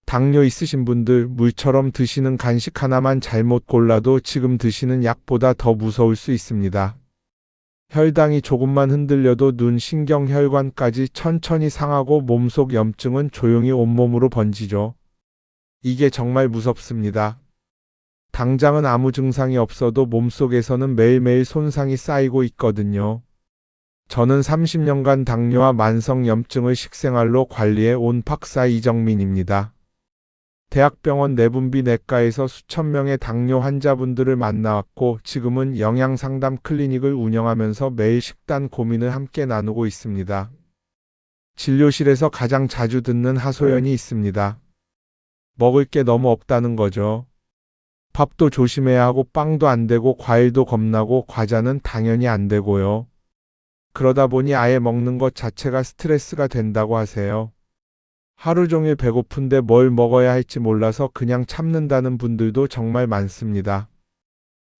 당뇨 있으신 분들 물처럼 드시는 간식 하나만 잘못 골라도 지금 드시는 약보다 더 무서울 수 있습니다. 혈당이 조금만 흔들려도 눈, 신경, 혈관까지 천천히 상하고 몸속 염증은 조용히 온몸으로 번지죠. 이게 정말 무섭습니다. 당장은 아무 증상이 없어도 몸속에서는 매일매일 손상이 쌓이고 있거든요. 저는 30년간 당뇨와 만성염증을 식생활로 관리해 온 박사 이정민입니다. 대학병원 내분비내과에서 수천 명의 당뇨 환자분들을 만나왔고 지금은 영양상담 클리닉을 운영하면서 매일 식단 고민을 함께 나누고 있습니다. 진료실에서 가장 자주 듣는 하소연이 있습니다. 먹을 게 너무 없다는 거죠. 밥도 조심해야 하고 빵도 안 되고 과일도 겁나고 과자는 당연히 안 되고요. 그러다 보니 아예 먹는 것 자체가 스트레스가 된다고 하세요. 하루 종일 배고픈데 뭘 먹어야 할지 몰라서 그냥 참는다는 분들도 정말 많습니다.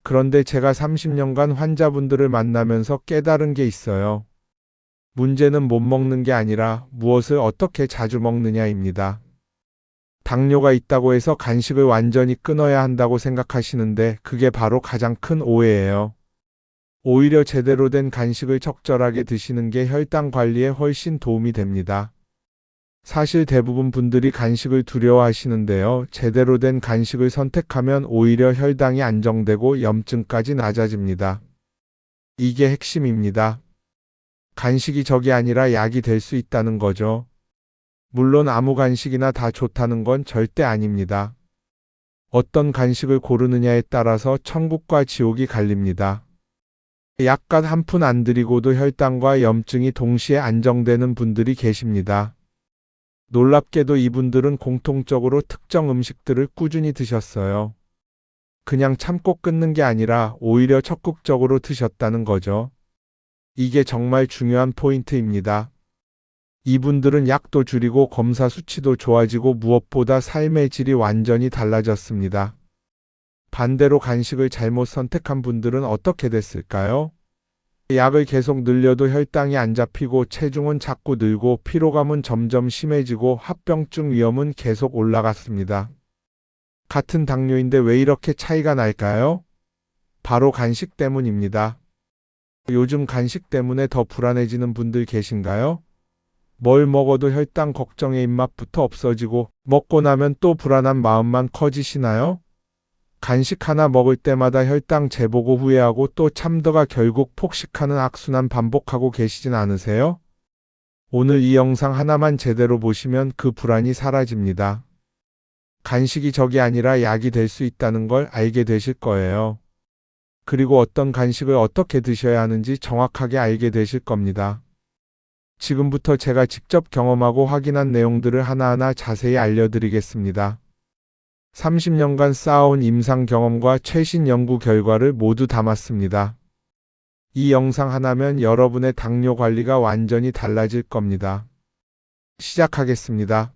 그런데 제가 30년간 환자분들을 만나면서 깨달은 게 있어요. 문제는 못 먹는 게 아니라 무엇을 어떻게 자주 먹느냐입니다. 당뇨가 있다고 해서 간식을 완전히 끊어야 한다고 생각하시는데 그게 바로 가장 큰 오해예요. 오히려 제대로 된 간식을 적절하게 드시는 게 혈당 관리에 훨씬 도움이 됩니다. 사실 대부분 분들이 간식을 두려워하시는데요. 제대로 된 간식을 선택하면 오히려 혈당이 안정되고 염증까지 낮아집니다. 이게 핵심입니다. 간식이 적이 아니라 약이 될 수 있다는 거죠. 물론 아무 간식이나 다 좋다는 건 절대 아닙니다. 어떤 간식을 고르느냐에 따라서 천국과 지옥이 갈립니다. 약간 한 푼 안 들이고도 혈당과 염증이 동시에 안정되는 분들이 계십니다. 놀랍게도 이분들은 공통적으로 특정 음식들을 꾸준히 드셨어요. 그냥 참고 끊는 게 아니라 오히려 적극적으로 드셨다는 거죠. 이게 정말 중요한 포인트입니다. 이분들은 약도 줄이고 검사 수치도 좋아지고 무엇보다 삶의 질이 완전히 달라졌습니다. 반대로 간식을 잘못 선택한 분들은 어떻게 됐을까요? 약을 계속 늘려도 혈당이 안 잡히고 체중은 자꾸 늘고 피로감은 점점 심해지고 합병증 위험은 계속 올라갔습니다. 같은 당뇨인데 왜 이렇게 차이가 날까요? 바로 간식 때문입니다. 요즘 간식 때문에 더 불안해지는 분들 계신가요? 뭘 먹어도 혈당 걱정의 입맛부터 없어지고 먹고 나면 또 불안한 마음만 커지시나요? 간식 하나 먹을 때마다 혈당 재보고 후회하고 또 참다가 결국 폭식하는 악순환 반복하고 계시진 않으세요? 오늘 이 영상 하나만 제대로 보시면 그 불안이 사라집니다. 간식이 적이 아니라 약이 될 수 있다는 걸 알게 되실 거예요. 그리고 어떤 간식을 어떻게 드셔야 하는지 정확하게 알게 되실 겁니다. 지금부터 제가 직접 경험하고 확인한 내용들을 하나하나 자세히 알려드리겠습니다. 30년간 쌓아온 임상 경험과 최신 연구 결과를 모두 담았습니다. 이 영상 하나면 여러분의 당뇨 관리가 완전히 달라질 겁니다. 시작하겠습니다.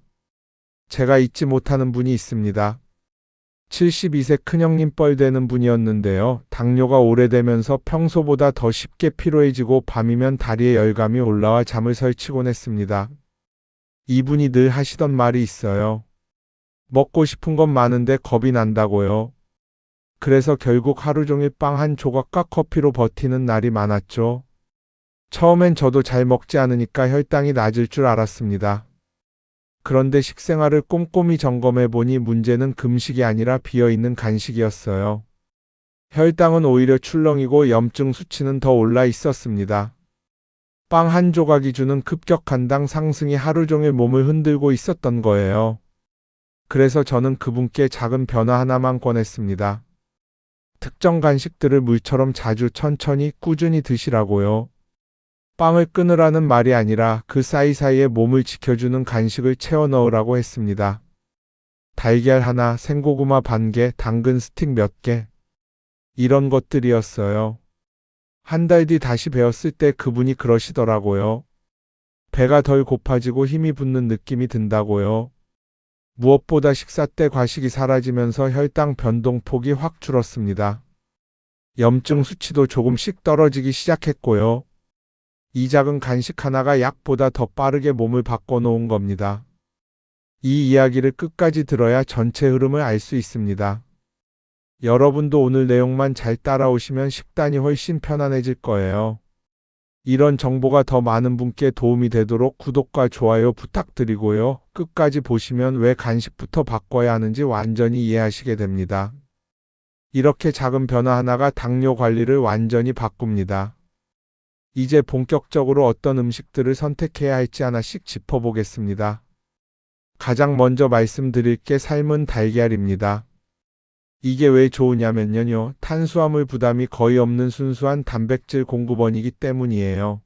제가 잊지 못하는 분이 있습니다. 72세 큰형님 뻘되는 분이었는데요. 당뇨가 오래되면서 평소보다 더 쉽게 피로해지고 밤이면 다리에 열감이 올라와 잠을 설치곤 했습니다. 이분이 늘 하시던 말이 있어요. 먹고 싶은 건 많은데 겁이 난다고요. 그래서 결국 하루 종일 빵 한 조각과 커피로 버티는 날이 많았죠. 처음엔 저도 잘 먹지 않으니까 혈당이 낮을 줄 알았습니다. 그런데 식생활을 꼼꼼히 점검해 보니 문제는 금식이 아니라 비어있는 간식이었어요. 혈당은 오히려 출렁이고 염증 수치는 더 올라 있었습니다. 빵 한 조각이 주는 급격한 당 상승이 하루 종일 몸을 흔들고 있었던 거예요. 그래서 저는 그분께 작은 변화 하나만 권했습니다. 특정 간식들을 물처럼 자주 천천히 꾸준히 드시라고요. 빵을 끊으라는 말이 아니라 그 사이사이에 몸을 지켜주는 간식을 채워 넣으라고 했습니다. 달걀 하나, 생고구마 반 개, 당근 스틱 몇 개. 이런 것들이었어요. 한 달 뒤 다시 배웠을 때 그분이 그러시더라고요. 배가 덜 고파지고 힘이 붙는 느낌이 든다고요. 무엇보다 식사 때 과식이 사라지면서 혈당 변동폭이 확 줄었습니다. 염증 수치도 조금씩 떨어지기 시작했고요. 이 작은 간식 하나가 약보다 더 빠르게 몸을 바꿔놓은 겁니다. 이 이야기를 끝까지 들어야 전체 흐름을 알 수 있습니다. 여러분도 오늘 내용만 잘 따라오시면 식단이 훨씬 편안해질 거예요. 이런 정보가 더 많은 분께 도움이 되도록 구독과 좋아요 부탁드리고요. 끝까지 보시면 왜 간식부터 바꿔야 하는지 완전히 이해하시게 됩니다. 이렇게 작은 변화 하나가 당뇨 관리를 완전히 바꿉니다. 이제 본격적으로 어떤 음식들을 선택해야 할지 하나씩 짚어보겠습니다. 가장 먼저 말씀드릴 게 삶은 달걀입니다. 이게 왜 좋으냐면요. 탄수화물 부담이 거의 없는 순수한 단백질 공급원이기 때문이에요.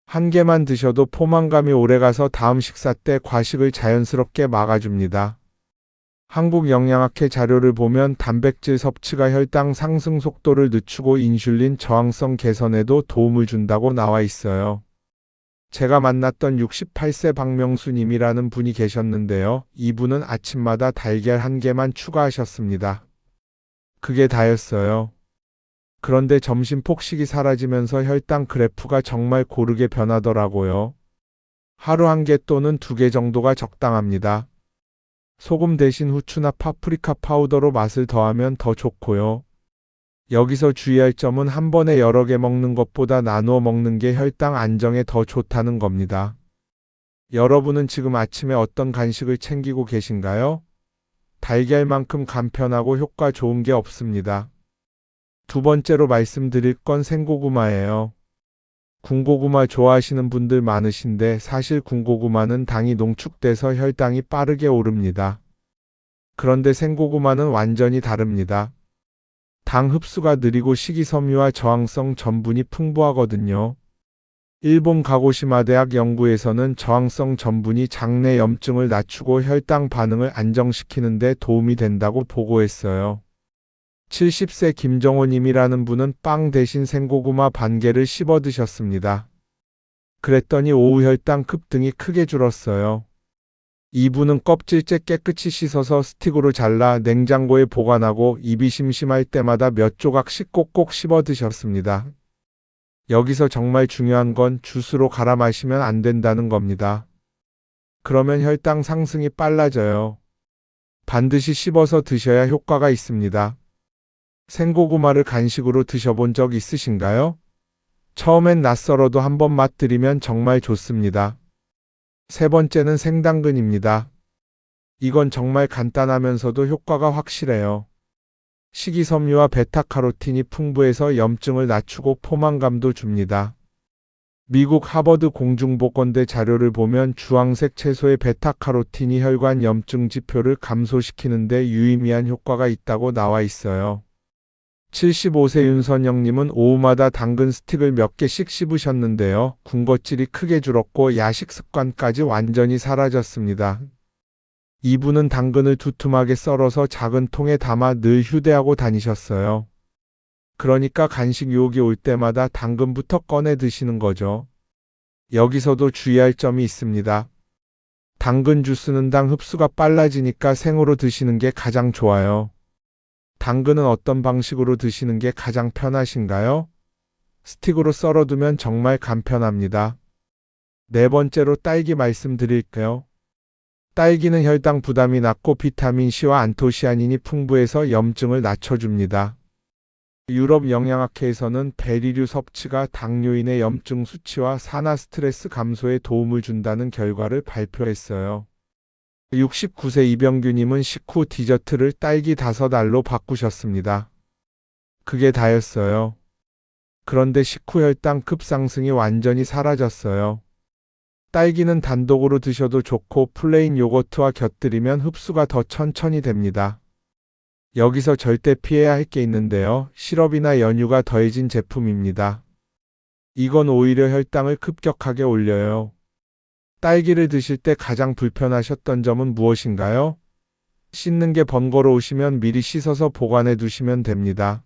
한 개만 드셔도 포만감이 오래가서 다음 식사 때 과식을 자연스럽게 막아줍니다. 한국영양학회 자료를 보면 단백질 섭취가 혈당 상승 속도를 늦추고 인슐린 저항성 개선에도 도움을 준다고 나와 있어요. 제가 만났던 68세 박명수님이라는 분이 계셨는데요. 이분은 아침마다 달걀 한 개만 추가하셨습니다. 그게 다였어요. 그런데 점심 폭식이 사라지면서 혈당 그래프가 정말 고르게 변하더라고요. 하루 한 개 또는 2개 정도가 적당합니다. 소금 대신 후추나 파프리카 파우더로 맛을 더하면 더 좋고요. 여기서 주의할 점은 한 번에 여러 개 먹는 것보다 나누어 먹는 게 혈당 안정에 더 좋다는 겁니다. 여러분은 지금 아침에 어떤 간식을 챙기고 계신가요? 달걀만큼 간편하고 효과 좋은 게 없습니다. 두 번째로 말씀드릴 건 생고구마예요. 군고구마 좋아하시는 분들 많으신데 사실 군고구마는 당이 농축돼서 혈당이 빠르게 오릅니다. 그런데 생고구마는 완전히 다릅니다. 당 흡수가 느리고 식이섬유와 저항성 전분이 풍부하거든요. 일본 가고시마 대학 연구에서는 저항성 전분이 장내 염증을 낮추고 혈당 반응을 안정시키는 데 도움이 된다고 보고했어요. 70세 김정호님이라는 분은 빵 대신 생고구마 반 개를 씹어 드셨습니다. 그랬더니 오후 혈당 급등이 크게 줄었어요. 이분은 껍질째 깨끗이 씻어서 스틱으로 잘라 냉장고에 보관하고 입이 심심할 때마다 몇 조각씩 꼭꼭 씹어 드셨습니다. 여기서 정말 중요한 건 주스로 갈아 마시면 안 된다는 겁니다. 그러면 혈당 상승이 빨라져요. 반드시 씹어서 드셔야 효과가 있습니다. 생고구마를 간식으로 드셔본 적 있으신가요? 처음엔 낯설어도 한번 맛들이면 정말 좋습니다. 세 번째는 생당근입니다. 이건 정말 간단하면서도 효과가 확실해요. 식이섬유와 베타카로틴이 풍부해서 염증을 낮추고 포만감도 줍니다. 미국 하버드 공중보건대 자료를 보면 주황색 채소의 베타카로틴이 혈관 염증 지표를 감소시키는 데 유의미한 효과가 있다고 나와 있어요. 75세 윤선영님은 오후마다 당근 스틱을 몇 개씩 씹으셨는데요. 군것질이 크게 줄었고 야식 습관까지 완전히 사라졌습니다. 이분은 당근을 두툼하게 썰어서 작은 통에 담아 늘 휴대하고 다니셨어요. 그러니까 간식 유혹이 올 때마다 당근부터 꺼내 드시는 거죠. 여기서도 주의할 점이 있습니다. 당근 주스는 당 흡수가 빨라지니까 생으로 드시는 게 가장 좋아요. 당근은 어떤 방식으로 드시는 게 가장 편하신가요? 스틱으로 썰어두면 정말 간편합니다. 네 번째로 딸기 말씀드릴게요. 딸기는 혈당 부담이 낮고 비타민C와 안토시아닌이 풍부해서 염증을 낮춰줍니다. 유럽 영양학회에서는 베리류 섭취가 당뇨인의 염증 수치와 산화 스트레스 감소에 도움을 준다는 결과를 발표했어요. 69세 이병규님은 식후 디저트를 딸기 5알로 바꾸셨습니다. 그게 다였어요. 그런데 식후 혈당 급상승이 완전히 사라졌어요. 딸기는 단독으로 드셔도 좋고 플레인 요거트와 곁들이면 흡수가 더 천천히 됩니다. 여기서 절대 피해야 할 게 있는데요. 시럽이나 연유가 더해진 제품입니다. 이건 오히려 혈당을 급격하게 올려요. 딸기를 드실 때 가장 불편하셨던 점은 무엇인가요? 씻는 게 번거로우시면 미리 씻어서 보관해 두시면 됩니다.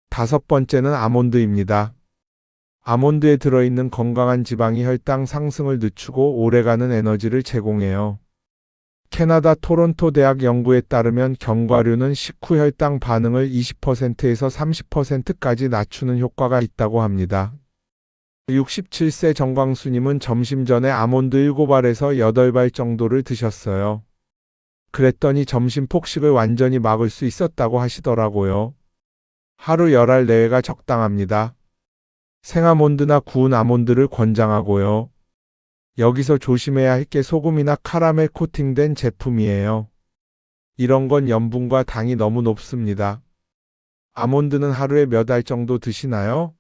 다섯 번째는 아몬드입니다. 아몬드에 들어있는 건강한 지방이 혈당 상승을 늦추고 오래가는 에너지를 제공해요. 캐나다 토론토 대학 연구에 따르면 견과류는 식후 혈당 반응을 20%에서 30%까지 낮추는 효과가 있다고 합니다. 67세 정광수님은 점심 전에 아몬드 7알에서 8발 정도를 드셨어요. 그랬더니 점심 폭식을 완전히 막을 수 있었다고 하시더라고요. 하루 10알 내외가 적당합니다. 생아몬드나 구운 아몬드를 권장하고요. 여기서 조심해야 할 게 소금이나 카라멜 코팅된 제품이에요. 이런 건 염분과 당이 너무 높습니다. 아몬드는 하루에 몇 알 정도 드시나요?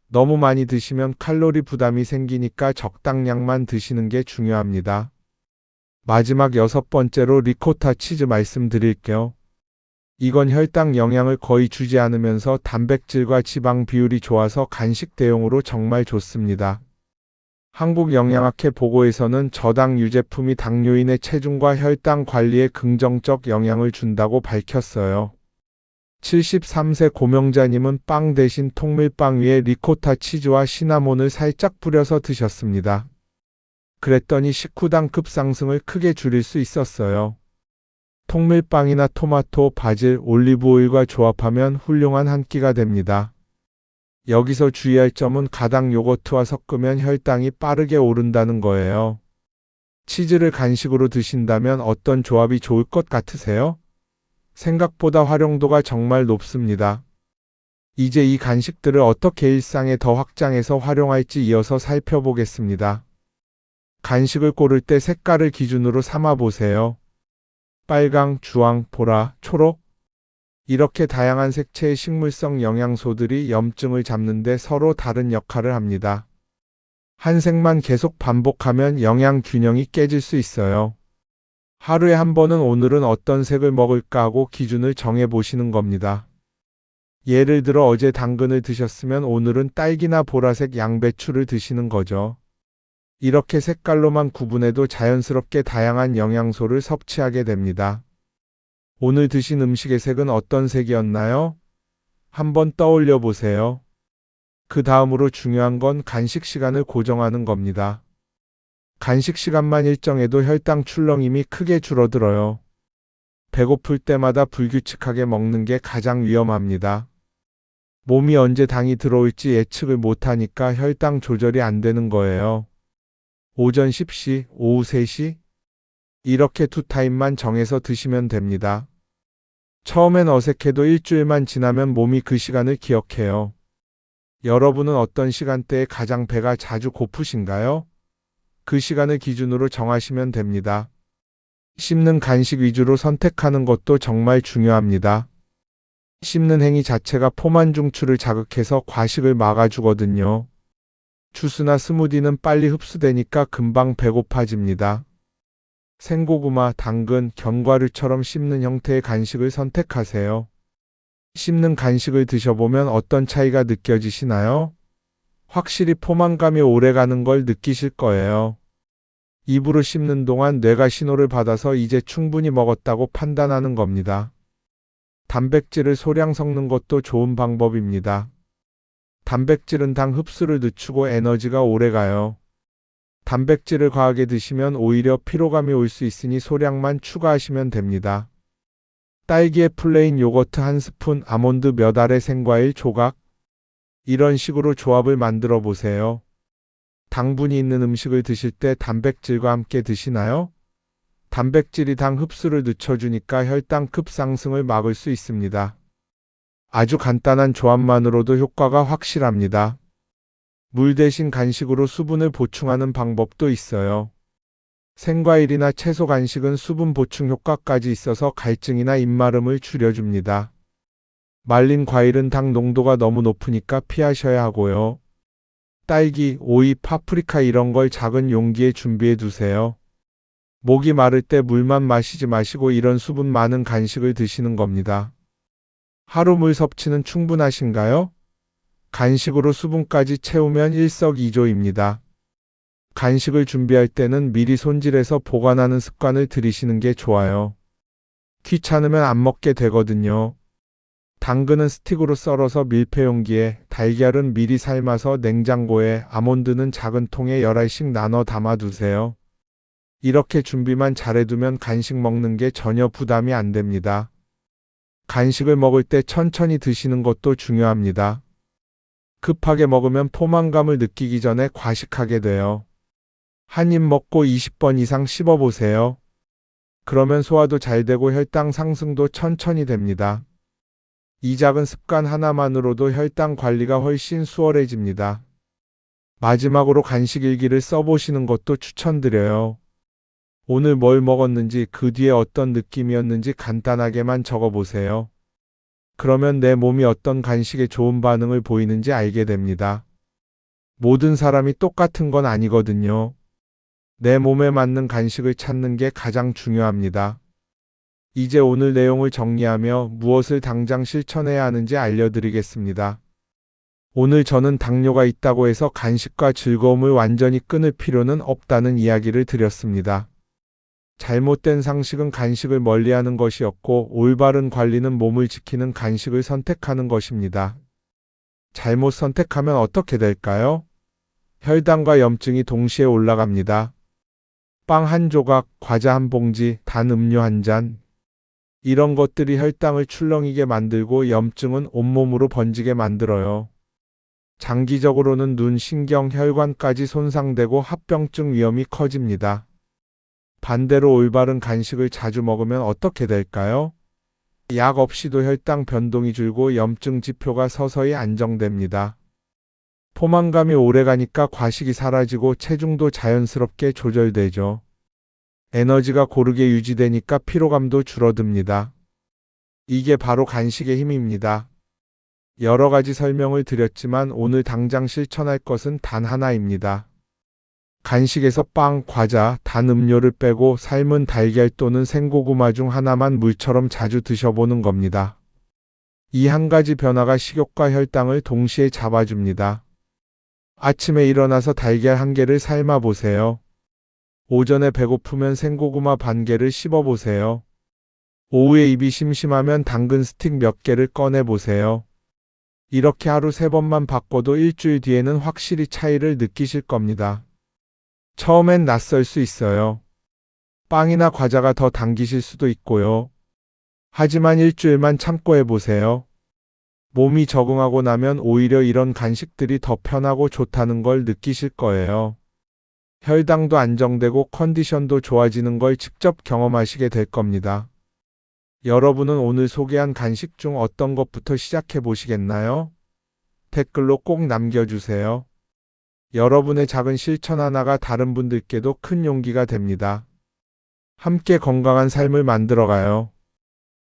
너무 많이 드시면 칼로리 부담이 생기니까 적당량만 드시는 게 중요합니다. 마지막 6번째로 리코타 치즈 말씀드릴게요. 이건 혈당 영향을 거의 주지 않으면서 단백질과 지방 비율이 좋아서 간식 대용으로 정말 좋습니다. 한국영양학회 보고에서는 저당 유제품이 당뇨인의 체중과 혈당 관리에 긍정적 영향을 준다고 밝혔어요. 73세 고명자님은 빵 대신 통밀빵 위에 리코타 치즈와 시나몬을 살짝 뿌려서 드셨습니다. 그랬더니 식후당 급상승을 크게 줄일 수 있었어요. 통밀빵이나 토마토, 바질, 올리브오일과 조합하면 훌륭한 한 끼가 됩니다. 여기서 주의할 점은 가당 요거트와 섞으면 혈당이 빠르게 오른다는 거예요. 치즈를 간식으로 드신다면 어떤 조합이 좋을 것 같으세요? 생각보다 활용도가 정말 높습니다. 이제 이 간식들을 어떻게 일상에 더 확장해서 활용할지 이어서 살펴보겠습니다. 간식을 고를 때 색깔을 기준으로 삼아 보세요. 빨강, 주황, 보라, 초록. 이렇게 다양한 색채의 식물성 영양소들이 염증을 잡는 데 서로 다른 역할을 합니다. 한 색만 계속 반복하면 영양 균형이 깨질 수 있어요. 하루에 한 번은 오늘은 어떤 색을 먹을까 하고 기준을 정해 보시는 겁니다. 예를 들어 어제 당근을 드셨으면 오늘은 딸기나 보라색 양배추를 드시는 거죠. 이렇게 색깔로만 구분해도 자연스럽게 다양한 영양소를 섭취하게 됩니다. 오늘 드신 음식의 색은 어떤 색이었나요? 한번 떠올려 보세요. 그 다음으로 중요한 건 간식 시간을 고정하는 겁니다. 간식 시간만 일정해도 혈당 출렁임이 크게 줄어들어요. 배고플 때마다 불규칙하게 먹는 게 가장 위험합니다. 몸이 언제 당이 들어올지 예측을 못하니까 혈당 조절이 안 되는 거예요. 오전 10시, 오후 3시? 이렇게 투타임만 정해서 드시면 됩니다. 처음엔 어색해도 일주일만 지나면 몸이 그 시간을 기억해요. 여러분은 어떤 시간대에 가장 배가 자주 고프신가요? 그 시간을 기준으로 정하시면 됩니다. 씹는 간식 위주로 선택하는 것도 정말 중요합니다. 씹는 행위 자체가 포만중추를 자극해서 과식을 막아주거든요. 주스나 스무디는 빨리 흡수되니까 금방 배고파집니다. 생고구마, 당근, 견과류처럼 씹는 형태의 간식을 선택하세요. 씹는 간식을 드셔보면 어떤 차이가 느껴지시나요? 확실히 포만감이 오래가는 걸 느끼실 거예요. 입으로 씹는 동안 뇌가 신호를 받아서 이제 충분히 먹었다고 판단하는 겁니다. 단백질을 소량 섞는 것도 좋은 방법입니다. 단백질은 당 흡수를 늦추고 에너지가 오래가요. 단백질을 과하게 드시면 오히려 피로감이 올 수 있으니 소량만 추가하시면 됩니다. 딸기에 플레인 요거트 1스푼, 아몬드 몇 알의 생과일 조각. 이런 식으로 조합을 만들어 보세요. 당분이 있는 음식을 드실 때 단백질과 함께 드시나요? 단백질이 당 흡수를 늦춰주니까 혈당 급상승을 막을 수 있습니다. 아주 간단한 조합만으로도 효과가 확실합니다. 물 대신 간식으로 수분을 보충하는 방법도 있어요. 생과일이나 채소 간식은 수분 보충 효과까지 있어서 갈증이나 입마름을 줄여줍니다. 말린 과일은 당 농도가 너무 높으니까 피하셔야 하고요. 딸기, 오이, 파프리카 이런 걸 작은 용기에 준비해 두세요. 목이 마를 때 물만 마시지 마시고 이런 수분 많은 간식을 드시는 겁니다. 하루 물 섭취는 충분하신가요? 간식으로 수분까지 채우면 일석이조입니다. 간식을 준비할 때는 미리 손질해서 보관하는 습관을 들이시는 게 좋아요. 귀찮으면 안 먹게 되거든요. 당근은 스틱으로 썰어서 밀폐 용기에, 달걀은 미리 삶아서 냉장고에, 아몬드는 작은 통에 10알씩 나눠 담아두세요. 이렇게 준비만 잘해두면 간식 먹는 게 전혀 부담이 안 됩니다. 간식을 먹을 때 천천히 드시는 것도 중요합니다. 급하게 먹으면 포만감을 느끼기 전에 과식하게 돼요. 한 입 먹고 20번 이상 씹어보세요. 그러면 소화도 잘 되고 혈당 상승도 천천히 됩니다. 이 작은 습관 하나만으로도 혈당 관리가 훨씬 수월해집니다. 마지막으로 간식 일기를 써보시는 것도 추천드려요. 오늘 뭘 먹었는지 그 뒤에 어떤 느낌이었는지 간단하게만 적어보세요. 그러면 내 몸이 어떤 간식에 좋은 반응을 보이는지 알게 됩니다. 모든 사람이 똑같은 건 아니거든요. 내 몸에 맞는 간식을 찾는 게 가장 중요합니다. 이제 오늘 내용을 정리하며 무엇을 당장 실천해야 하는지 알려드리겠습니다. 오늘 저는 당뇨가 있다고 해서 간식과 즐거움을 완전히 끊을 필요는 없다는 이야기를 드렸습니다. 잘못된 상식은 간식을 멀리하는 것이었고 올바른 관리는 몸을 지키는 간식을 선택하는 것입니다. 잘못 선택하면 어떻게 될까요? 혈당과 염증이 동시에 올라갑니다. 빵 한 조각, 과자 한 봉지, 단 음료 한 잔. 이런 것들이 혈당을 출렁이게 만들고 염증은 온몸으로 번지게 만들어요. 장기적으로는 눈, 신경, 혈관까지 손상되고 합병증 위험이 커집니다. 반대로 올바른 간식을 자주 먹으면 어떻게 될까요? 약 없이도 혈당 변동이 줄고 염증 지표가 서서히 안정됩니다. 포만감이 오래가니까 과식이 사라지고 체중도 자연스럽게 조절되죠. 에너지가 고르게 유지되니까 피로감도 줄어듭니다. 이게 바로 간식의 힘입니다. 여러 가지 설명을 드렸지만 오늘 당장 실천할 것은 단 하나입니다. 간식에서 빵, 과자, 단 음료를 빼고 삶은 달걀 또는 생고구마 중 하나만 물처럼 자주 드셔보는 겁니다. 이 한 가지 변화가 식욕과 혈당을 동시에 잡아줍니다. 아침에 일어나서 달걀 한 개를 삶아 보세요. 오전에 배고프면 생고구마 반 개를 씹어 보세요. 오후에 입이 심심하면 당근 스틱 몇 개를 꺼내 보세요. 이렇게 하루 3번만 바꿔도 일주일 뒤에는 확실히 차이를 느끼실 겁니다. 처음엔 낯설 수 있어요. 빵이나 과자가 더 당기실 수도 있고요. 하지만 일주일만 참고 해보세요. 몸이 적응하고 나면 오히려 이런 간식들이 더 편하고 좋다는 걸 느끼실 거예요. 혈당도 안정되고 컨디션도 좋아지는 걸 직접 경험하시게 될 겁니다. 여러분은 오늘 소개한 간식 중 어떤 것부터 시작해 보시겠나요? 댓글로 꼭 남겨주세요. 여러분의 작은 실천 하나가 다른 분들께도 큰 용기가 됩니다. 함께 건강한 삶을 만들어가요.